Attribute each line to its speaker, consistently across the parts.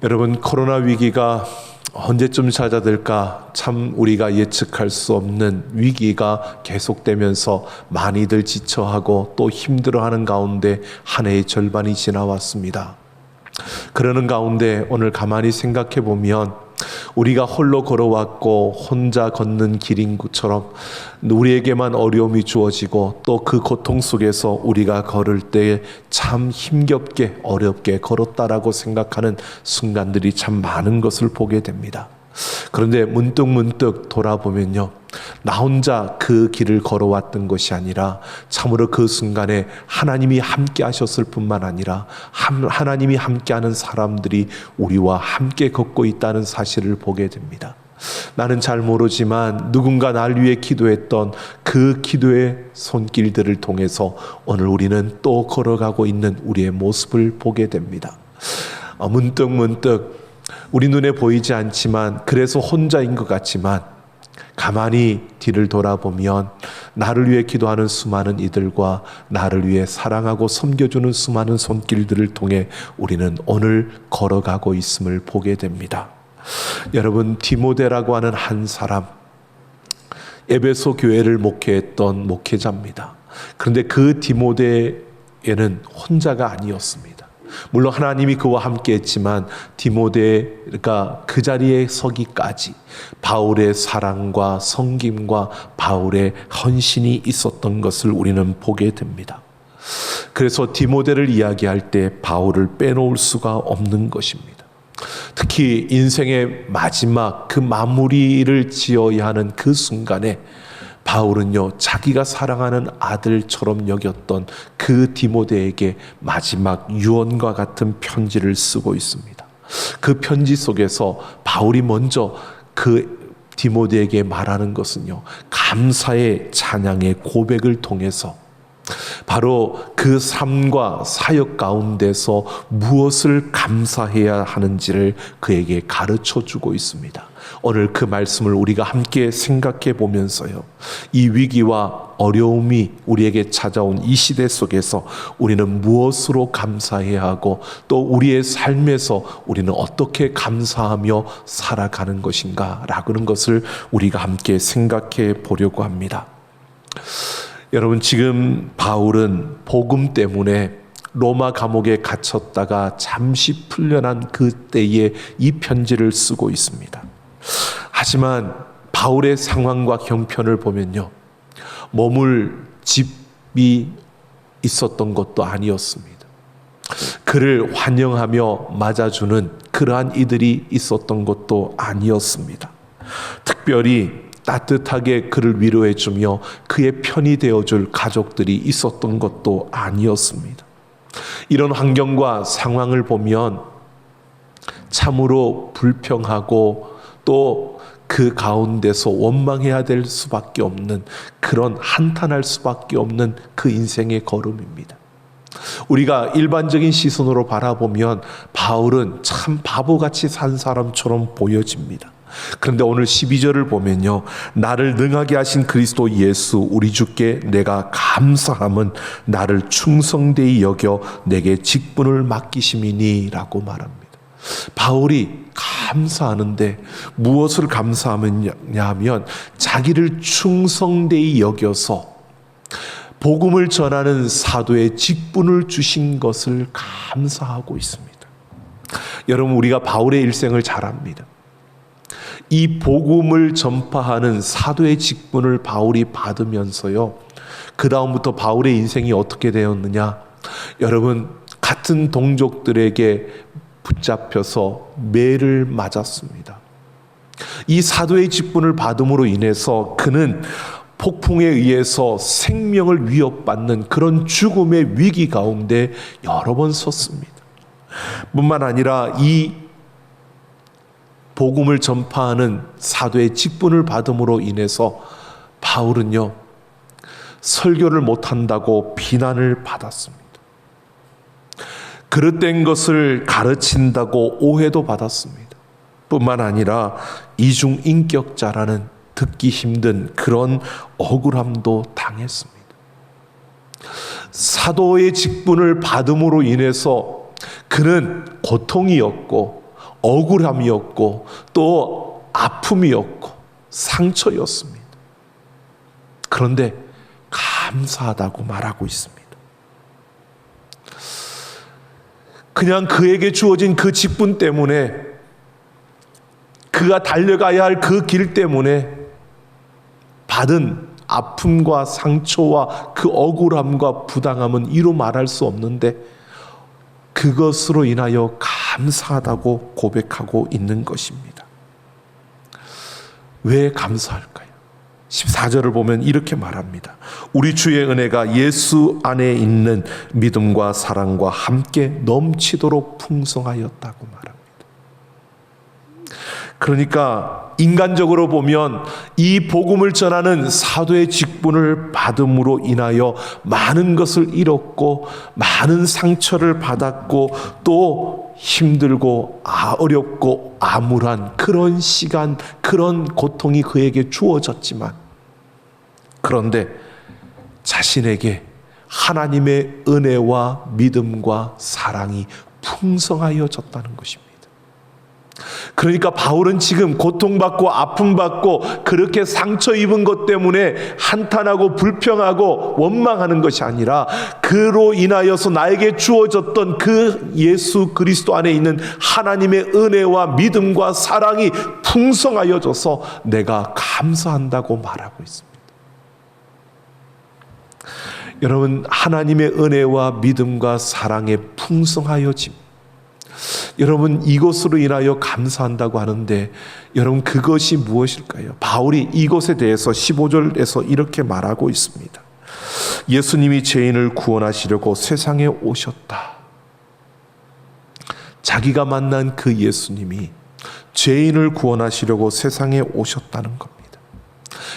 Speaker 1: 여러분, 코로나 위기가 언제쯤 찾아들까 참 우리가 예측할 수 없는 위기가 계속되면서 많이들 지쳐하고 또 힘들어하는 가운데 한 해의 절반이 지나왔습니다. 그러는 가운데 오늘 가만히 생각해 보면 우리가 홀로 걸어왔고 혼자 걷는 길인 것처럼 우리에게만 어려움이 주어지고 또 그 고통 속에서 우리가 걸을 때 참 힘겹게 어렵게 걸었다라고 생각하는 순간들이 참 많은 것을 보게 됩니다. 그런데 문득 돌아보면요, 나 혼자 그 길을 걸어왔던 것이 아니라 참으로 그 순간에 하나님이 함께 하셨을 뿐만 아니라 하나님이 함께하는 사람들이 우리와 함께 걷고 있다는 사실을 보게 됩니다. 나는 잘 모르지만 누군가 날 위해 기도했던 그 기도의 손길들을 통해서 오늘 우리는 또 걸어가고 있는 우리의 모습을 보게 됩니다. 문득 우리 눈에 보이지 않지만, 그래서 혼자인 것 같지만 가만히 뒤를 돌아보면 나를 위해 기도하는 수많은 이들과 나를 위해 사랑하고 섬겨주는 수많은 손길들을 통해 우리는 오늘 걸어가고 있음을 보게 됩니다. 여러분, 디모데라고 하는 한 사람, 에베소 교회를 목회했던 목회자입니다. 그런데 그 디모데에는 혼자가 아니었습니다. 물론 하나님이 그와 함께 했지만 디모데가 그 자리에 서기까지 바울의 사랑과 섬김과 바울의 헌신이 있었던 것을 우리는 보게 됩니다. 그래서 디모데를 이야기할 때 바울을 빼놓을 수가 없는 것입니다. 특히 인생의 마지막 그 마무리를 지어야 하는 그 순간에 바울은요, 자기가 사랑하는 아들처럼 여겼던 그 디모데에게 마지막 유언과 같은 편지를 쓰고 있습니다. 그 편지 속에서 바울이 먼저 그 디모데에게 말하는 것은요, 감사의 찬양의 고백을 통해서 바로 그 삶과 사역 가운데서 무엇을 감사해야 하는지를 그에게 가르쳐 주고 있습니다. 오늘 그 말씀을 우리가 함께 생각해 보면서요, 이 위기와 어려움이 우리에게 찾아온 이 시대 속에서 우리는 무엇으로 감사해야 하고 또 우리의 삶에서 우리는 어떻게 감사하며 살아가는 것인가 라는 것을 우리가 함께 생각해 보려고 합니다. 여러분, 지금 바울은 복음 때문에 로마 감옥에 갇혔다가 잠시 풀려난 그때에 이 편지를 쓰고 있습니다. 하지만 바울의 상황과 형편을 보면요, 머물 집이 있었던 것도 아니었습니다. 그를 환영하며 맞아주는 그러한 이들이 있었던 것도 아니었습니다. 특별히 따뜻하게 그를 위로해주며 그의 편이 되어줄 가족들이 있었던 것도 아니었습니다. 이런 환경과 상황을 보면 참으로 불평하고 또 그 가운데서 원망해야 될 수밖에 없는, 그런 한탄할 수밖에 없는 그 인생의 걸음입니다. 우리가 일반적인 시선으로 바라보면 바울은 참 바보같이 산 사람처럼 보여집니다. 그런데 오늘 12절을 보면요, 나를 능하게 하신 그리스도 예수 우리 주께 내가 감사함은 나를 충성되이 여겨 내게 직분을 맡기심이니 라고 말합니다. 바울이 감사하는데 무엇을 감사하느냐면 자기를 충성되이 여겨서 복음을 전하는 사도의 직분을 주신 것을 감사하고 있습니다. 여러분, 우리가 바울의 일생을 잘 압니다. 이 복음을 전파하는 사도의 직분을 바울이 받으면서요, 그 다음부터 바울의 인생이 어떻게 되었느냐, 여러분, 같은 동족들에게 붙잡혀서 매를 맞았습니다. 이 사도의 직분을 받음으로 인해서 그는 폭풍에 의해서 생명을 위협받는 그런 죽음의 위기 가운데 여러 번 섰습니다. 뿐만 아니라 이 복음을 전파하는 사도의 직분을 받음으로 인해서 바울은요, 설교를 못한다고 비난을 받았습니다. 그릇된 것을 가르친다고 오해도 받았습니다. 뿐만 아니라 이중인격자라는 듣기 힘든 그런 억울함도 당했습니다. 사도의 직분을 받음으로 인해서 그는 고통이었고 억울함이었고 또 아픔이었고 상처였습니다. 그런데 감사하다고 말하고 있습니다. 그냥 그에게 주어진 그 직분 때문에, 그가 달려가야 할 그 길 때문에 받은 아픔과 상처와 그 억울함과 부당함은 이루 말할 수 없는데 그것으로 인하여 감사하다고 고백하고 있는 것입니다. 왜 감사할까요? 14절을 보면 이렇게 말합니다. 우리 주의 은혜가 예수 안에 있는 믿음과 사랑과 함께 넘치도록 풍성하였다고 말합니다. 그러니까 인간적으로 보면 이 복음을 전하는 사도의 직분을 받음으로 인하여 많은 것을 잃었고 많은 상처를 받았고 또 힘들고 어렵고 암울한 그런 시간, 그런 고통이 그에게 주어졌지만, 그런데 자신에게 하나님의 은혜와 믿음과 사랑이 풍성하여졌다는 것입니다. 그러니까 바울은 지금 고통받고 아픔받고 그렇게 상처 입은 것 때문에 한탄하고 불평하고 원망하는 것이 아니라, 그로 인하여서 나에게 주어졌던 그 예수 그리스도 안에 있는 하나님의 은혜와 믿음과 사랑이 풍성하여져서 내가 감사한다고 말하고 있습니다. 여러분, 하나님의 은혜와 믿음과 사랑에 풍성하여짐, 여러분 이것으로 인하여 감사한다고 하는데, 여러분 그것이 무엇일까요? 바울이 이것에 대해서 15절에서 이렇게 말하고 있습니다. 예수님이 죄인을 구원하시려고 세상에 오셨다. 자기가 만난 그 예수님이 죄인을 구원하시려고 세상에 오셨다는 겁니다.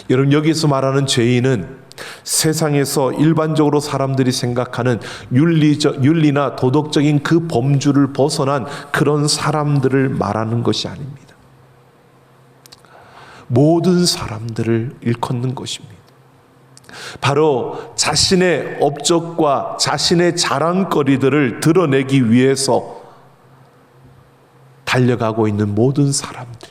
Speaker 1: 여러분 여기서 말하는 죄인은 세상에서 일반적으로 사람들이 생각하는 윤리나 도덕적인 그 범주를 벗어난 그런 사람들을 말하는 것이 아닙니다. 모든 사람들을 일컫는 것입니다. 바로 자신의 업적과 자신의 자랑거리들을 드러내기 위해서 달려가고 있는 모든 사람들.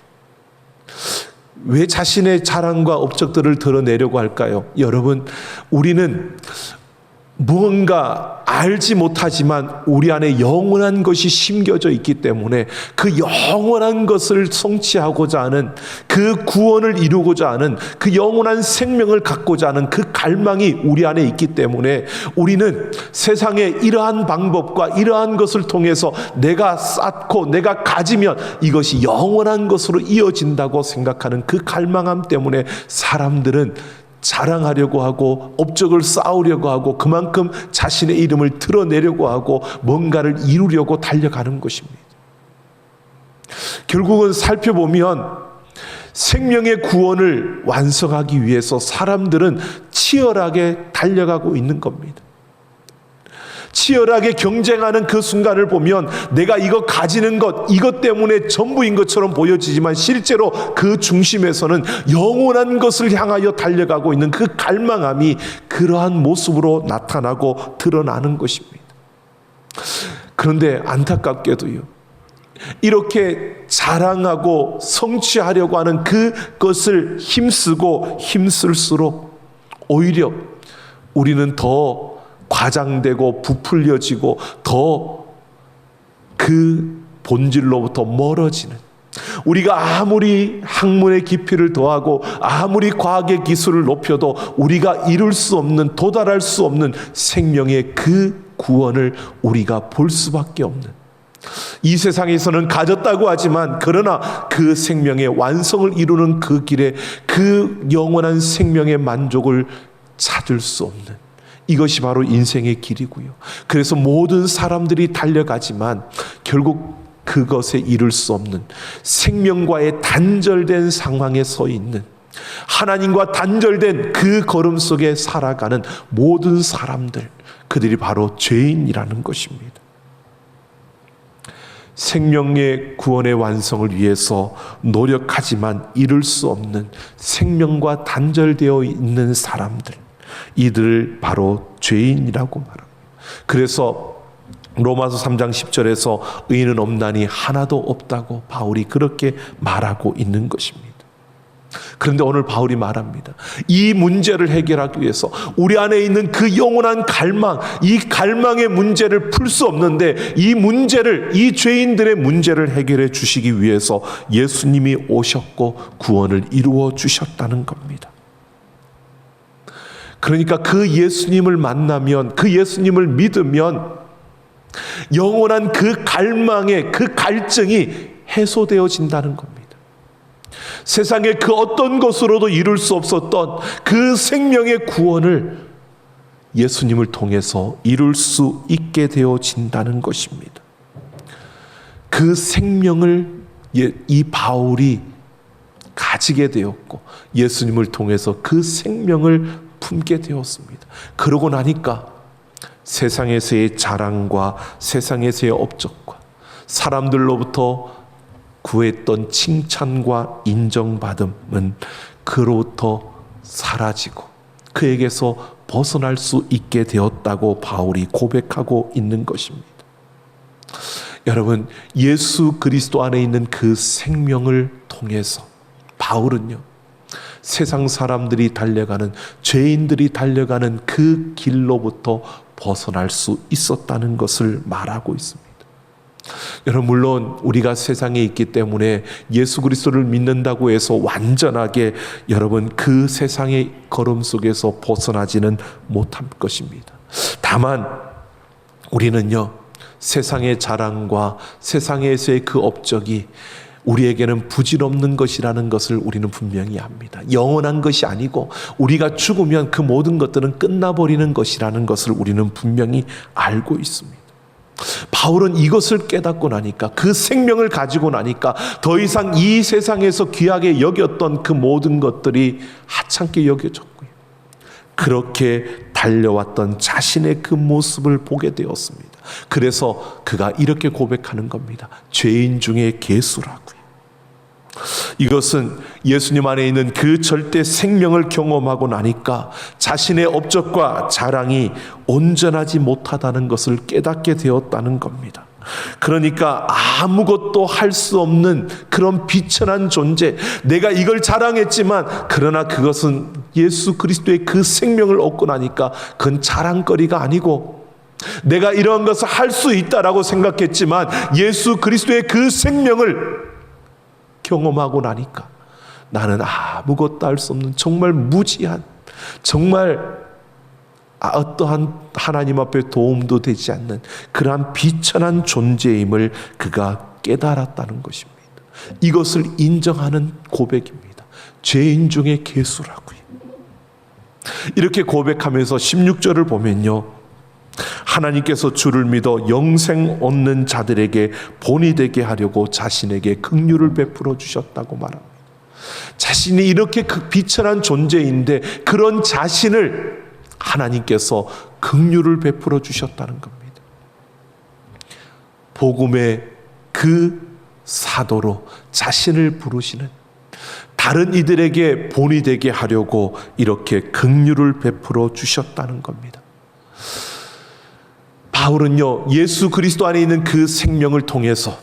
Speaker 1: 왜 자신의 자랑과 업적들을 드러내려고 할까요? 여러분, 우리는 무언가 알지 못하지만 우리 안에 영원한 것이 심겨져 있기 때문에 그 영원한 것을 성취하고자 하는, 그 구원을 이루고자 하는, 그 영원한 생명을 갖고자 하는 그 갈망이 우리 안에 있기 때문에 우리는 세상에 이러한 방법과 이러한 것을 통해서 내가 쌓고 내가 가지면 이것이 영원한 것으로 이어진다고 생각하는 그 갈망함 때문에 사람들은 자랑하려고 하고 업적을 쌓으려고 하고 그만큼 자신의 이름을 드러내려고 하고 뭔가를 이루려고 달려가는 것입니다. 결국은 살펴보면 생명의 구원을 완성하기 위해서 사람들은 치열하게 달려가고 있는 겁니다. 치열하게 경쟁하는 그 순간을 보면 내가 이거 가지는 것, 이것 때문에 전부인 것처럼 보여지지만 실제로 그 중심에서는 영원한 것을 향하여 달려가고 있는 그 갈망함이 그러한 모습으로 나타나고 드러나는 것입니다. 그런데 안타깝게도요, 이렇게 자랑하고 성취하려고 하는 그것을 힘쓰고 힘쓸수록 오히려 우리는 더 과장되고 부풀려지고 더 그 본질로부터 멀어지는, 우리가 아무리 학문의 깊이를 더하고 아무리 과학의 기술을 높여도 우리가 이룰 수 없는, 도달할 수 없는 생명의 그 구원을 우리가 볼 수밖에 없는, 이 세상에서는 가졌다고 하지만 그러나 그 생명의 완성을 이루는 그 길에 그 영원한 생명의 만족을 찾을 수 없는, 이것이 바로 인생의 길이고요. 그래서 모든 사람들이 달려가지만 결국 그것에 이룰 수 없는, 생명과의 단절된 상황에 서 있는, 하나님과 단절된 그 걸음 속에 살아가는 모든 사람들, 그들이 바로 죄인이라는 것입니다. 생명의 구원의 완성을 위해서 노력하지만 이룰 수 없는, 생명과 단절되어 있는 사람들, 이들을 바로 죄인이라고 말합니다. 그래서 로마서 3장 10절에서 의인은 없나니 하나도 없다고 바울이 그렇게 말하고 있는 것입니다. 그런데 오늘 바울이 말합니다. 이 문제를 해결하기 위해서 우리 안에 있는 그 영원한 갈망, 이 갈망의 문제를 풀 수 없는데 이 죄인들의 문제를 해결해 주시기 위해서 예수님이 오셨고 구원을 이루어 주셨다는 겁니다. 그러니까 그 예수님을 만나면, 그 예수님을 믿으면 영원한 그 갈망의 그 갈증이 해소되어진다는 겁니다. 세상의 그 어떤 것으로도 이룰 수 없었던 그 생명의 구원을 예수님을 통해서 이룰 수 있게 되어진다는 것입니다. 그 생명을 이 바울이 가지게 되었고 예수님을 통해서 그 생명을 품게 되었습니다. 그러고 나니까 세상에서의 자랑과 세상에서의 업적과 사람들로부터 구했던 칭찬과 인정받음은 그로부터 사라지고 그에게서 벗어날 수 있게 되었다고 바울이 고백하고 있는 것입니다. 여러분, 예수 그리스도 안에 있는 그 생명을 통해서 바울은요, 세상 사람들이 달려가는, 죄인들이 달려가는 그 길로부터 벗어날 수 있었다는 것을 말하고 있습니다. 여러분, 물론 우리가 세상에 있기 때문에 예수 그리스도를 믿는다고 해서 완전하게 여러분 그 세상의 걸음 속에서 벗어나지는 못할 것입니다. 다만 우리는요, 세상의 자랑과 세상에서의 그 업적이 우리에게는 부질없는 것이라는 것을 우리는 분명히 압니다. 영원한 것이 아니고 우리가 죽으면 그 모든 것들은 끝나버리는 것이라는 것을 우리는 분명히 알고 있습니다. 바울은 이것을 깨닫고 나니까, 그 생명을 가지고 나니까 더 이상 이 세상에서 귀하게 여겼던 그 모든 것들이 하찮게 여겨졌고요, 그렇게 달려왔던 자신의 그 모습을 보게 되었습니다. 그래서 그가 이렇게 고백하는 겁니다. 죄인 중에 괴수라고요. 이것은 예수님 안에 있는 그 절대 생명을 경험하고 나니까 자신의 업적과 자랑이 온전하지 못하다는 것을 깨닫게 되었다는 겁니다. 그러니까 아무것도 할 수 없는 그런 비천한 존재, 내가 이걸 자랑했지만 그러나 그것은 예수 그리스도의 그 생명을 얻고 나니까 그건 자랑거리가 아니고, 내가 이런 것을 할 수 있다라고 생각했지만 예수 그리스도의 그 생명을 경험하고 나니까 나는 아무것도 할 수 없는 정말 무지한, 정말 어떠한 하나님 앞에 도움도 되지 않는 그러한 비천한 존재임을 그가 깨달았다는 것입니다. 이것을 인정하는 고백입니다. 죄인 중에 괴수라고요. 이렇게 고백하면서 16절을 보면요, 하나님께서 주를 믿어 영생 얻는 자들에게 본이 되게 하려고 자신에게 긍휼을 베풀어 주셨다고 말합니다. 자신이 이렇게 그 비천한 존재인데 그런 자신을 하나님께서 긍휼을 베풀어 주셨다는 겁니다. 복음의 그 사도로 자신을 부르시는, 다른 이들에게 본이 되게 하려고 이렇게 긍휼을 베풀어 주셨다는 겁니다. 바울은요, 예수 그리스도 안에 있는 그 생명을 통해서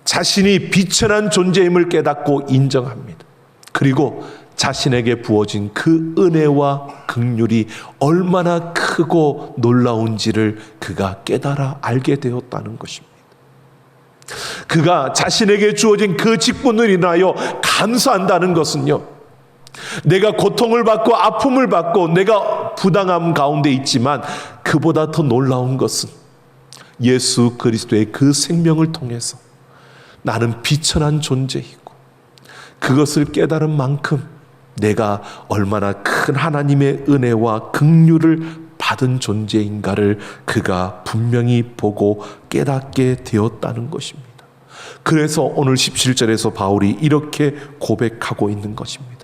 Speaker 1: 자신이 비천한 존재임을 깨닫고 인정합니다. 그리고 자신에게 부어진 그 은혜와 긍휼이 얼마나 크고 놀라운지를 그가 깨달아 알게 되었다는 것입니다. 그가 자신에게 주어진 그 직분을 인하여 감사한다는 것은요, 내가 고통을 받고 아픔을 받고 내가 부당함 가운데 있지만 그보다 더 놀라운 것은 예수 그리스도의 그 생명을 통해서 나는 비천한 존재이고 그것을 깨달은 만큼 내가 얼마나 큰 하나님의 은혜와 긍휼을 받은 존재인가를 그가 분명히 보고 깨닫게 되었다는 것입니다. 그래서 오늘 17절에서 바울이 이렇게 고백하고 있는 것입니다.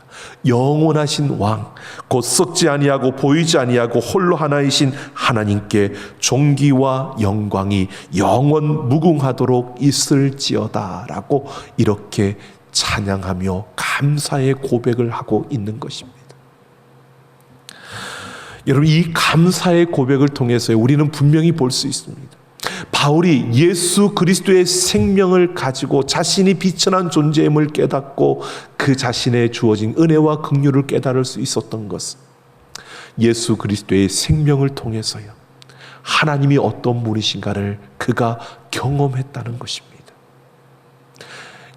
Speaker 1: 영원하신 왕, 곧 썩지 아니하고 보이지 아니하고 홀로 하나이신 하나님께 존귀와 영광이 영원 무궁하도록 있을지어다 라고 이렇게 찬양하며 감사의 고백을 하고 있는 것입니다. 여러분, 이 감사의 고백을 통해서 우리는 분명히 볼 수 있습니다. 바울이 예수 그리스도의 생명을 가지고 자신이 비천한 존재임을 깨닫고 그 자신의 주어진 은혜와 긍휼을 깨달을 수 있었던 것은 예수 그리스도의 생명을 통해서요, 하나님이 어떤 분이신가를 그가 경험했다는 것입니다.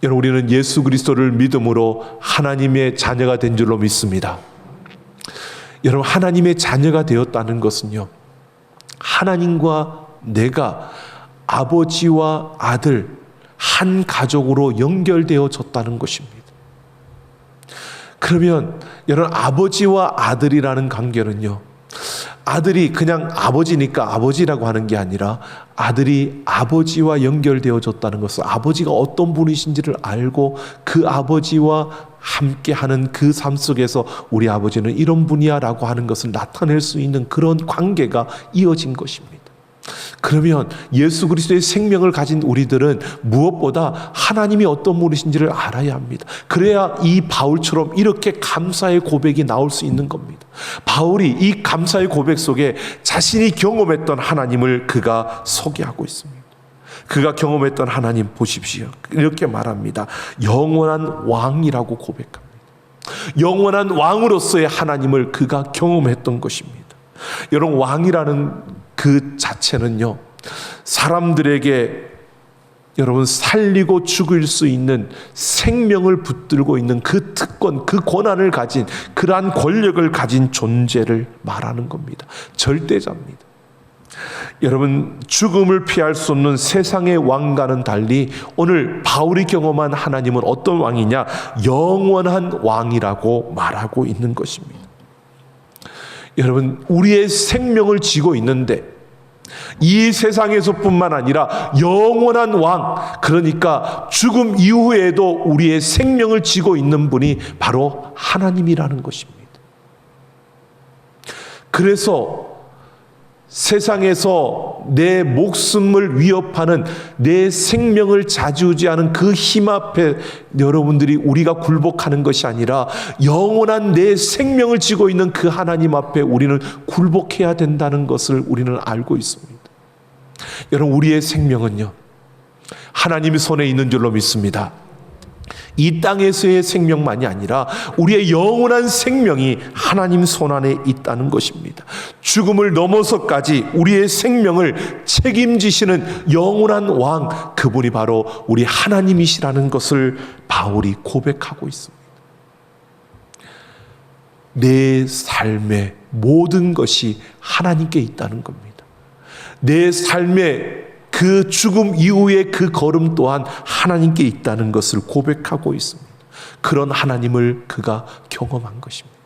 Speaker 1: 여러분, 우리는 예수 그리스도를 믿음으로 하나님의 자녀가 된 줄로 믿습니다. 여러분, 하나님의 자녀가 되었다는 것은요, 하나님과 내가 아버지와 아들 한 가족으로 연결되어졌다는 것입니다. 그러면 여러분, 아버지와 아들이라는 관계는요, 아들이 그냥 아버지니까 아버지라고 하는 게 아니라 아들이 아버지와 연결되어졌다는 것은 아버지가 어떤 분이신지를 알고 그 아버지와 함께하는 그 삶 속에서 우리 아버지는 이런 분이야 라고 하는 것을 나타낼 수 있는 그런 관계가 이어진 것입니다. 그러면 예수 그리스도의 생명을 가진 우리들은 무엇보다 하나님이 어떤 분이신지를 알아야 합니다. 그래야 이 바울처럼 이렇게 감사의 고백이 나올 수 있는 겁니다. 바울이 이 감사의 고백 속에 자신이 경험했던 하나님을 그가 소개하고 있습니다. 그가 경험했던 하나님 보십시오. 이렇게 말합니다. 영원한 왕이라고 고백합니다. 영원한 왕으로서의 하나님을 그가 경험했던 것입니다. 여러분, 왕이라는 그 자체는요, 사람들에게 여러분 살리고 죽일 수 있는 생명을 붙들고 있는 그 특권, 그 권한을 가진 그러한 권력을 가진 존재를 말하는 겁니다. 절대자입니다. 여러분, 죽음을 피할 수 없는 세상의 왕과는 달리 오늘 바울이 경험한 하나님은 어떤 왕이냐? 영원한 왕이라고 말하고 있는 것입니다. 여러분, 우리의 생명을 지고 있는데 이 세상에서뿐만 아니라 영원한 왕, 그러니까 죽음 이후에도 우리의 생명을 지고 있는 분이 바로 하나님이라는 것입니다. 그래서 세상에서 내 목숨을 위협하는, 내 생명을 좌지우지하는 그 힘 앞에 여러분들이 우리가 굴복하는 것이 아니라 영원한 내 생명을 지고 있는 그 하나님 앞에 우리는 굴복해야 된다는 것을 우리는 알고 있습니다. 여러분, 우리의 생명은요, 하나님의 손에 있는 줄로 믿습니다. 이 땅에서의 생명만이 아니라 우리의 영원한 생명이 하나님 손 안에 있다는 것입니다. 죽음을 넘어서까지 우리의 생명을 책임지시는 영원한 왕, 그분이 바로 우리 하나님이시라는 것을 바울이 고백하고 있습니다. 내 삶의 모든 것이 하나님께 있다는 겁니다. 내 삶의 그 죽음 이후의 그 걸음 또한 하나님께 있다는 것을 고백하고 있습니다. 그런 하나님을 그가 경험한 것입니다.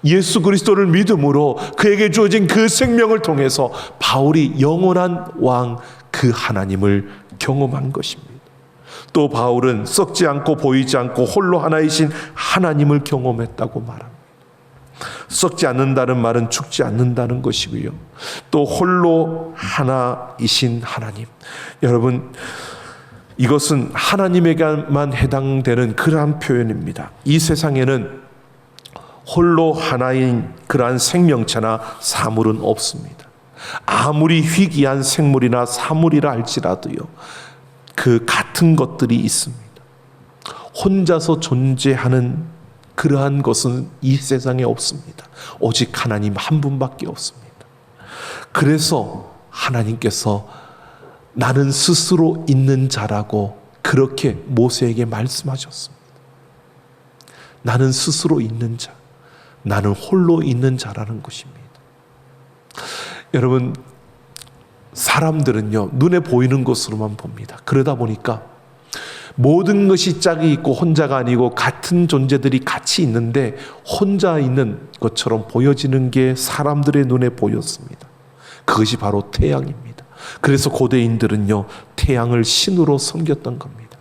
Speaker 1: 예수 그리스도를 믿음으로 그에게 주어진 그 생명을 통해서 바울이 영원한 왕, 그 하나님을 경험한 것입니다. 또 바울은 썩지 않고 보이지 않고 홀로 하나이신 하나님을 경험했다고 말합니다. 썩지 않는다는 말은 죽지 않는다는 것이고요, 또 홀로 하나이신 하나님, 여러분, 이것은 하나님에게만 해당되는 그러한 표현입니다. 이 세상에는 홀로 하나인 그러한 생명체나 사물은 없습니다. 아무리 희귀한 생물이나 사물이라 할지라도요, 그 같은 것들이 있습니다. 혼자서 존재하는 그러한 것은 이 세상에 없습니다. 오직 하나님 한 분밖에 없습니다. 그래서 하나님께서 나는 스스로 있는 자라고 그렇게 모세에게 말씀하셨습니다. 나는 스스로 있는 자, 나는 홀로 있는 자라는 것입니다. 여러분, 사람들은요, 눈에 보이는 것으로만 봅니다. 그러다 보니까 모든 것이 짝이 있고 혼자가 아니고 같은 존재들이 같이 있는데 혼자 있는 것처럼 보여지는 게 사람들의 눈에 보였습니다. 그것이 바로 태양입니다. 그래서 고대인들은요, 태양을 신으로 섬겼던 겁니다.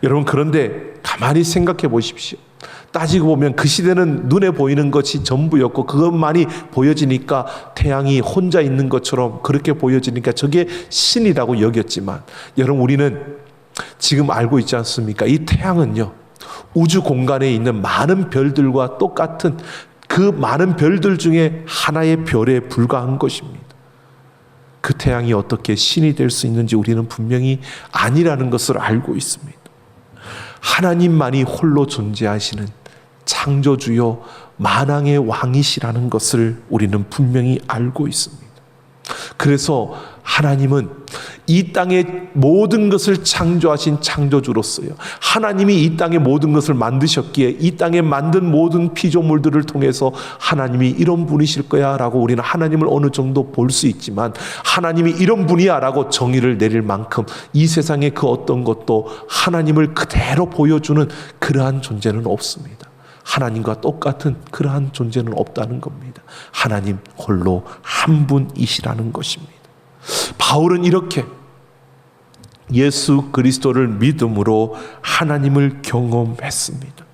Speaker 1: 여러분, 그런데 가만히 생각해 보십시오. 따지고 보면 그 시대는 눈에 보이는 것이 전부였고 그것만이 보여지니까 태양이 혼자 있는 것처럼 그렇게 보여지니까 저게 신이라고 여겼지만, 여러분, 우리는 지금 알고 있지 않습니까? 이 태양은요, 우주 공간에 있는 많은 별들과 똑같은 그 많은 별들 중에 하나의 별에 불과한 것입니다. 그 태양이 어떻게 신이 될 수 있는지 우리는 분명히 아니라는 것을 알고 있습니다. 하나님만이 홀로 존재하시는 창조주요 만왕의 왕이시라는 것을 우리는 분명히 알고 있습니다. 그래서 하나님은 이 땅의 모든 것을 창조하신 창조주로서요, 하나님이 이 땅의 모든 것을 만드셨기에 이 땅에 만든 모든 피조물들을 통해서 하나님이 이런 분이실 거야 라고 우리는 하나님을 어느 정도 볼 수 있지만, 하나님이 이런 분이야 라고 정의를 내릴 만큼 이 세상의 그 어떤 것도 하나님을 그대로 보여주는 그러한 존재는 없습니다. 하나님과 똑같은 그러한 존재는 없다는 겁니다. 하나님 홀로 한 분이시라는 것입니다. 바울은 이렇게 예수 그리스도를 믿음으로 하나님을 경험했습니다.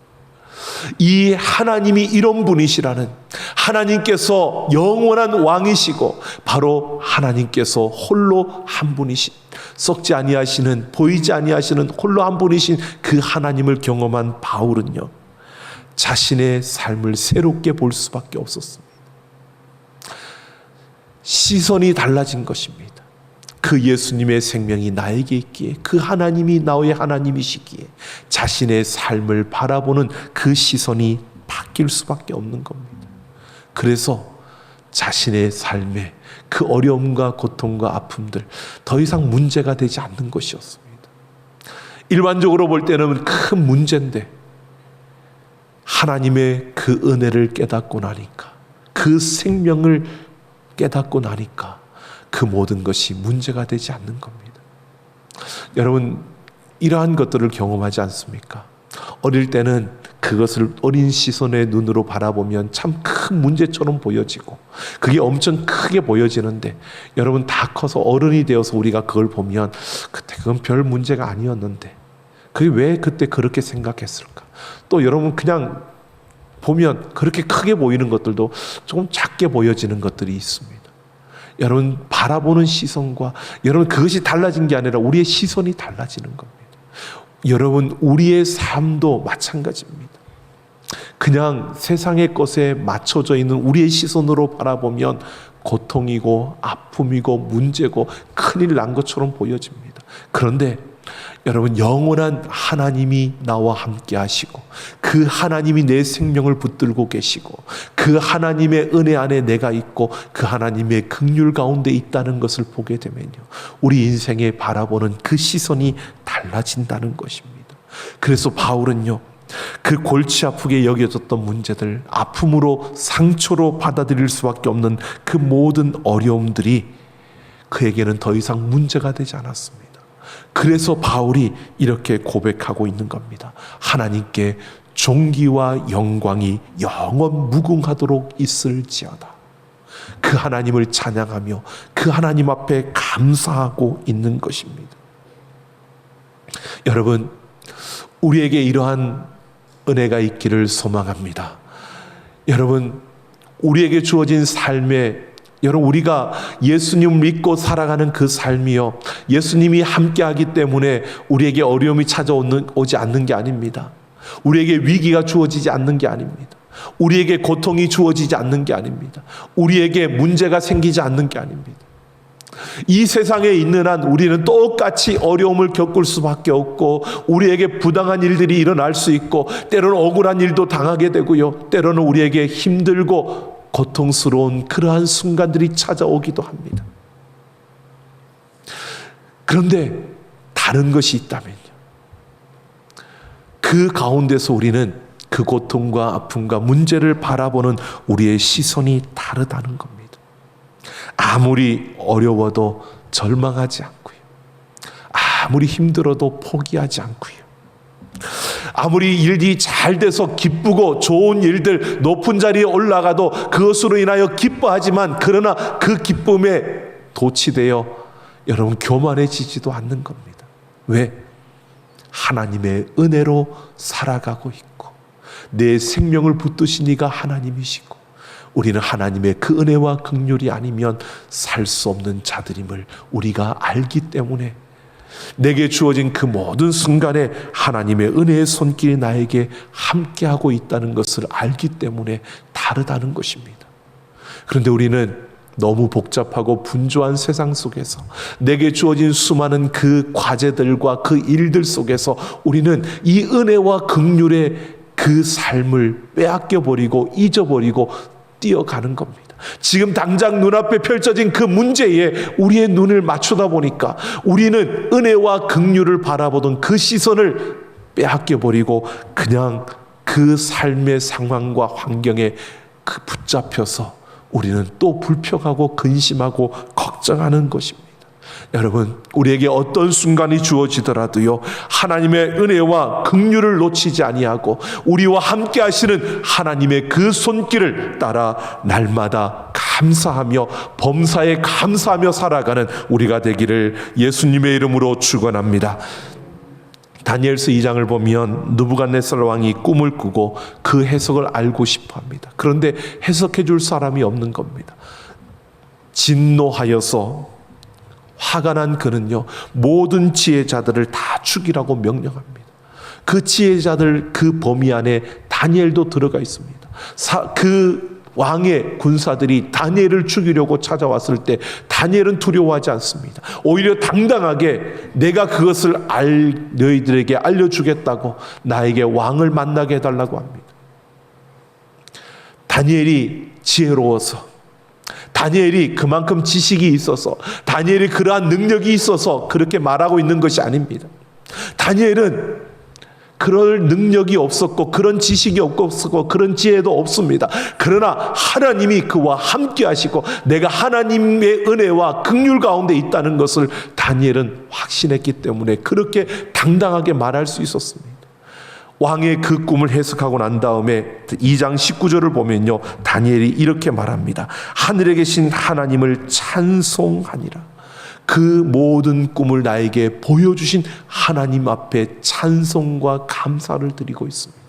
Speaker 1: 이 하나님이 이런 분이시라는, 하나님께서 영원한 왕이시고 바로 하나님께서 홀로 한 분이신, 썩지 아니하시는, 보이지 아니하시는 홀로 한 분이신 그 하나님을 경험한 바울은요, 자신의 삶을 새롭게 볼 수밖에 없었습니다. 시선이 달라진 것입니다. 그 예수님의 생명이 나에게 있기에, 그 하나님이 나의 하나님이시기에 자신의 삶을 바라보는 그 시선이 바뀔 수밖에 없는 겁니다. 그래서 자신의 삶에 그 어려움과 고통과 아픔들 더 이상 문제가 되지 않는 것이었습니다. 일반적으로 볼 때는 큰 문제인데 하나님의 그 은혜를 깨닫고 나니까, 그 생명을 깨닫고 나니까 그 모든 것이 문제가 되지 않는 겁니다. 여러분, 이러한 것들을 경험하지 않습니까? 어릴 때는 그것을 어린 시선의 눈으로 바라보면 참 큰 문제처럼 보여지고 그게 엄청 크게 보여지는데, 여러분 다 커서 어른이 되어서 우리가 그걸 보면 그때 그건 별 문제가 아니었는데 그게 왜 그때 그렇게 생각했을까? 또 여러분 그냥 보면 그렇게 크게 보이는 것들도 조금 작게 보여지는 것들이 있습니다. 여러분 바라보는 시선과, 여러분 그것이 달라진 게 아니라 우리의 시선이 달라지는 겁니다. 여러분 우리의 삶도 마찬가지입니다. 그냥 세상의 것에 맞춰져 있는 우리의 시선으로 바라보면 고통이고 아픔이고 문제고 큰일 난 것처럼 보여집니다. 그런데 여러분 영원한 하나님이 나와 함께 하시고 그 하나님이 내 생명을 붙들고 계시고 그 하나님의 은혜 안에 내가 있고 그 하나님의 긍휼 가운데 있다는 것을 보게 되면요, 우리 인생에 바라보는 그 시선이 달라진다는 것입니다. 그래서 바울은요, 그 골치 아프게 여겨졌던 문제들, 아픔으로 상처로 받아들일 수밖에 없는 그 모든 어려움들이 그에게는 더 이상 문제가 되지 않았습니다. 그래서 바울이 이렇게 고백하고 있는 겁니다. 하나님께 존귀와 영광이 영원 무궁하도록 있을지어다. 그 하나님을 찬양하며 그 하나님 앞에 감사하고 있는 것입니다. 여러분, 우리에게 이러한 은혜가 있기를 소망합니다. 여러분, 우리에게 주어진 삶에, 여러분 우리가 예수님 믿고 살아가는 그 삶이요, 예수님이 함께하기 때문에 우리에게 어려움이 찾아오지 않는 게 아닙니다. 우리에게 위기가 주어지지 않는 게 아닙니다. 우리에게 고통이 주어지지 않는 게 아닙니다. 우리에게 문제가 생기지 않는 게 아닙니다. 이 세상에 있는 한 우리는 똑같이 어려움을 겪을 수밖에 없고, 우리에게 부당한 일들이 일어날 수 있고, 때로는 억울한 일도 당하게 되고요, 때로는 우리에게 힘들고 고통스러운 그러한 순간들이 찾아오기도 합니다. 그런데 다른 것이 있다면요, 그 가운데서 우리는 그 고통과 아픔과 문제를 바라보는 우리의 시선이 다르다는 겁니다. 아무리 어려워도 절망하지 않고요, 아무리 힘들어도 포기하지 않고요, 아무리 일이 잘 돼서 기쁘고 좋은 일들, 높은 자리에 올라가도 그것으로 인하여 기뻐하지만, 그러나 그 기쁨에 도취되어 여러분 교만해지지도 않는 겁니다. 왜? 하나님의 은혜로 살아가고 있고 내 생명을 붙드신 이가 하나님이시고 우리는 하나님의 그 은혜와 긍휼이 아니면 살 수 없는 자들임을 우리가 알기 때문에, 내게 주어진 그 모든 순간에 하나님의 은혜의 손길이 나에게 함께하고 있다는 것을 알기 때문에 다르다는 것입니다. 그런데 우리는 너무 복잡하고 분주한 세상 속에서 내게 주어진 수많은 그 과제들과 그 일들 속에서 우리는 이 은혜와 긍휼의 그 삶을 빼앗겨버리고 잊어버리고 뛰어가는 겁니다. 지금 당장 눈앞에 펼쳐진 그 문제에 우리의 눈을 맞추다 보니까 우리는 은혜와 긍휼을 바라보던 그 시선을 빼앗겨버리고 그냥 그 삶의 상황과 환경에 붙잡혀서 우리는 또 불평하고 근심하고 걱정하는 것입니다. 여러분, 우리에게 어떤 순간이 주어지더라도요, 하나님의 은혜와 긍휼을 놓치지 아니하고 우리와 함께 하시는 하나님의 그 손길을 따라 날마다 감사하며 범사에 감사하며 살아가는 우리가 되기를 예수님의 이름으로 축원합니다. 다니엘서 2장을 보면 느부갓네살 왕이 꿈을 꾸고 그 해석을 알고 싶어합니다. 그런데 해석해 줄 사람이 없는 겁니다. 진노하여서 화가 난 그는요, 모든 지혜자들을 다 죽이라고 명령합니다. 그 지혜자들 그 범위 안에 다니엘도 들어가 있습니다. 그 왕의 군사들이 다니엘을 죽이려고 찾아왔을 때 다니엘은 두려워하지 않습니다. 오히려 당당하게 내가 그것을 너희들에게 알려주겠다고 나에게 왕을 만나게 해달라고 합니다. 다니엘이 지혜로워서, 다니엘이 그만큼 지식이 있어서, 다니엘이 그러한 능력이 있어서 그렇게 말하고 있는 것이 아닙니다. 다니엘은 그럴 능력이 없었고 그런 지식이 없었고 그런 지혜도 없습니다. 그러나 하나님이 그와 함께 하시고 내가 하나님의 은혜와 긍휼 가운데 있다는 것을 다니엘은 확신했기 때문에 그렇게 당당하게 말할 수 있었습니다. 왕의 그 꿈을 해석하고 난 다음에 2장 19절을 보면요, 다니엘이 이렇게 말합니다. 하늘에 계신 하나님을 찬송하니라. 그 모든 꿈을 나에게 보여주신 하나님 앞에 찬송과 감사를 드리고 있습니다.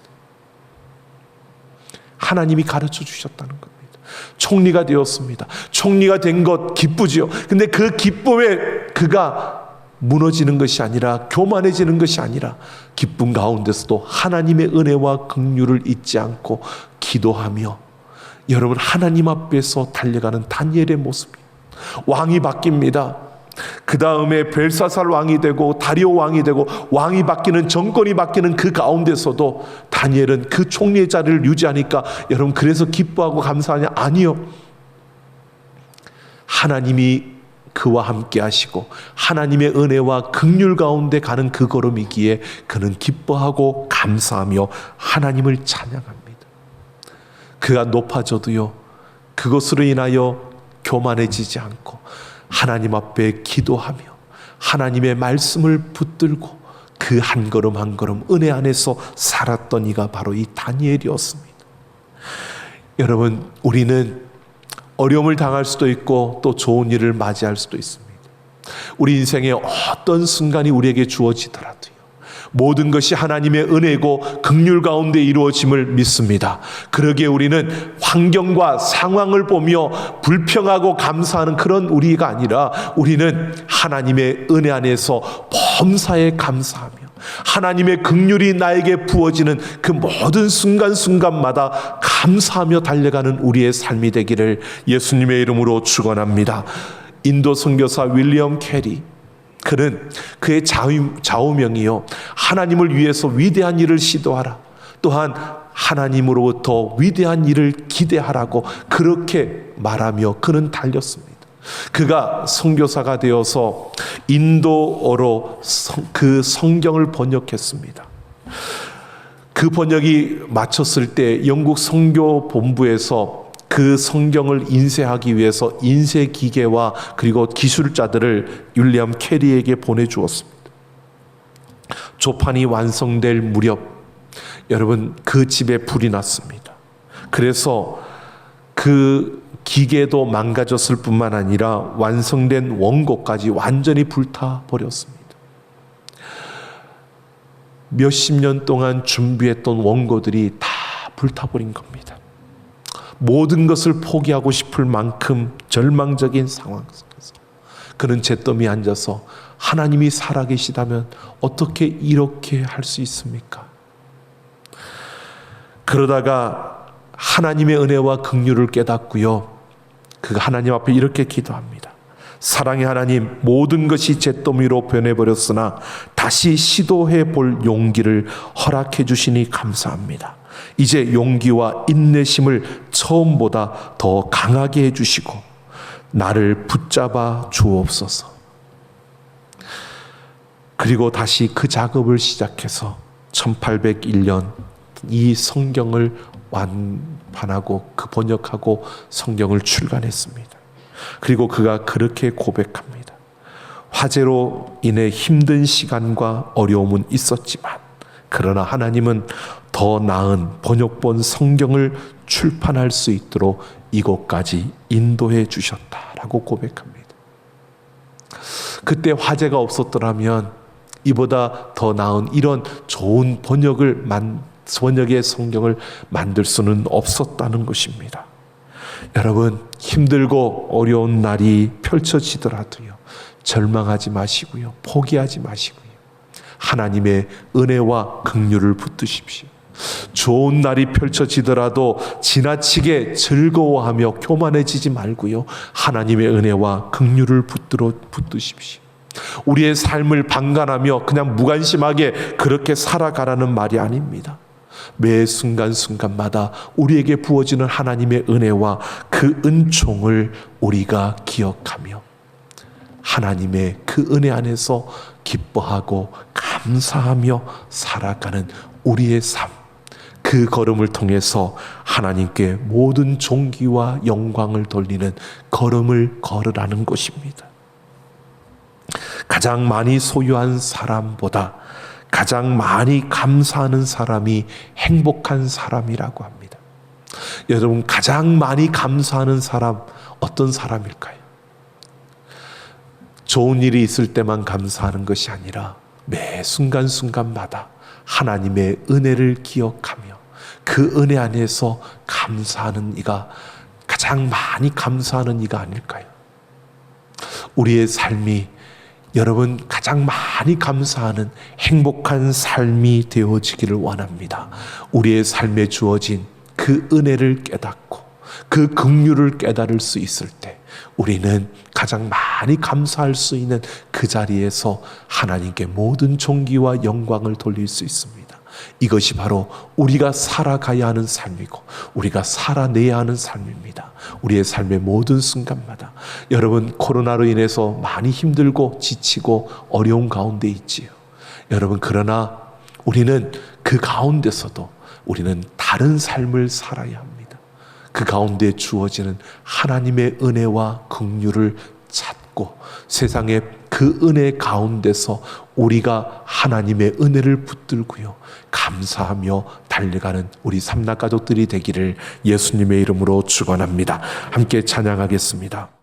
Speaker 1: 하나님이 가르쳐 주셨다는 겁니다. 총리가 되었습니다. 총리가 된 것 기쁘지요. 근데 그 기쁨에 그가 무너지는 것이 아니라, 교만해지는 것이 아니라 기쁨 가운데서도 하나님의 은혜와 긍휼을 잊지 않고 기도하며, 여러분, 하나님 앞에서 달려가는 다니엘의 모습이, 왕이 바뀝니다. 그 다음에 벨사살 왕이 되고 다리오 왕이 되고 왕이 바뀌는, 정권이 바뀌는 그 가운데서도 다니엘은 그 총리의 자리를 유지하니까 여러분 그래서 기뻐하고 감사하냐? 아니요. 하나님이 그와 함께 하시고 하나님의 은혜와 긍휼 가운데 가는 그 걸음이기에 그는 기뻐하고 감사하며 하나님을 찬양합니다. 그가 높아져도요, 그것으로 인하여 교만해지지 않고 하나님 앞에 기도하며 하나님의 말씀을 붙들고 그 한 걸음 한 걸음 은혜 안에서 살았던 이가 바로 이 다니엘이었습니다. 여러분, 우리는 어려움을 당할 수도 있고 또 좋은 일을 맞이할 수도 있습니다. 우리 인생의 어떤 순간이 우리에게 주어지더라도요, 모든 것이 하나님의 은혜고 긍휼 가운데 이루어짐을 믿습니다. 그러기에 우리는 환경과 상황을 보며 불평하고 감사하는 그런 우리가 아니라 우리는 하나님의 은혜 안에서 범사에 감사하며 하나님의 긍휼이 나에게 부어지는 그 모든 순간순간마다 감사하며 달려가는 우리의 삶이 되기를 예수님의 이름으로 축원합니다. 인도 선교사 윌리엄 캐리, 그는 그의 좌우명이요, 하나님을 위해서 위대한 일을 시도하라, 또한 하나님으로부터 위대한 일을 기대하라고 그렇게 말하며 그는 달렸습니다. 그가 선교사가 되어서 인도어로 그 성경을 번역했습니다. 그 번역이 마쳤을 때 영국 선교 본부에서 그 성경을 인쇄하기 위해서 인쇄 기계와 그리고 기술자들을 윌리엄 캐리에게 보내주었습니다. 조판이 완성될 무렵, 여러분, 그 집에 불이 났습니다. 그래서 그 기계도 망가졌을 뿐만 아니라 완성된 원고까지 완전히 불타 버렸습니다. 몇십 년 동안 준비했던 원고들이 다 불타버린 겁니다. 모든 것을 포기하고 싶을 만큼 절망적인 상황 속에서 그는 잿더미에 앉아서 하나님이 살아계시다면 어떻게 이렇게 할 수 있습니까? 그러다가 하나님의 은혜와 긍휼을 깨닫고요, 그 하나님 앞에 이렇게 기도합니다. 사랑의 하나님, 모든 것이 잿더미로 변해버렸으나 다시 시도해 볼 용기를 허락해 주시니 감사합니다. 이제 용기와 인내심을 처음보다 더 강하게 해주시고 나를 붙잡아 주옵소서. 그리고 다시 그 작업을 시작해서 1801년 이 성경을 완판하고 그 번역하고 성경을 출간했습니다. 그리고 그가 그렇게 고백합니다. 화재로 인해 힘든 시간과 어려움은 있었지만 그러나 하나님은 더 나은 번역본 성경을 출판할 수 있도록 이곳까지 인도해 주셨다라고 고백합니다. 그때 화재가 없었더라면 이보다 더 나은 이런 좋은 번역의 성경을 만들 수는 없었다는 것입니다. 여러분, 힘들고 어려운 날이 펼쳐지더라도요, 절망하지 마시고요, 포기하지 마시고요, 하나님의 은혜와 긍휼을 붙드십시오. 좋은 날이 펼쳐지더라도 지나치게 즐거워하며 교만해지지 말고요, 하나님의 은혜와 긍휼을 붙드십시오. 우리의 삶을 방관하며 그냥 무관심하게 그렇게 살아가라는 말이 아닙니다. 매 순간순간마다 우리에게 부어지는 하나님의 은혜와 그 은총을 우리가 기억하며 하나님의 그 은혜 안에서 기뻐하고 감사하며 살아가는 우리의 삶, 그 걸음을 통해서 하나님께 모든 존귀와 영광을 돌리는 걸음을 걸으라는 것입니다. 가장 많이 소유한 사람보다 가장 많이 감사하는 사람이 행복한 사람이라고 합니다. 여러분, 가장 많이 감사하는 사람 어떤 사람일까요? 좋은 일이 있을 때만 감사하는 것이 아니라 매 순간순간마다 하나님의 은혜를 기억하며 그 은혜 안에서 감사하는 이가 가장 많이 감사하는 이가 아닐까요? 우리의 삶이 여러분 가장 많이 감사하는 행복한 삶이 되어지기를 원합니다. 우리의 삶에 주어진 그 은혜를 깨닫고 그 긍휼을 깨달을 수 있을 때 우리는 가장 많이 감사할 수 있는 그 자리에서 하나님께 모든 존귀와 영광을 돌릴 수 있습니다. 이것이 바로 우리가 살아가야 하는 삶이고 우리가 살아내야 하는 삶입니다. 우리의 삶의 모든 순간마다 여러분, 코로나로 인해서 많이 힘들고 지치고 어려운 가운데 있지요. 여러분, 그러나 우리는 그 가운데서도 우리는 다른 삶을 살아야 합니다. 그 가운데 주어지는 하나님의 은혜와 긍휼을 찾고 세상의 그 은혜 가운데서 우리가 하나님의 은혜를 붙들고요, 감사하며 달려가는 우리 삼락 가족들이 되기를 예수님의 이름으로 축원합니다. 함께 찬양하겠습니다.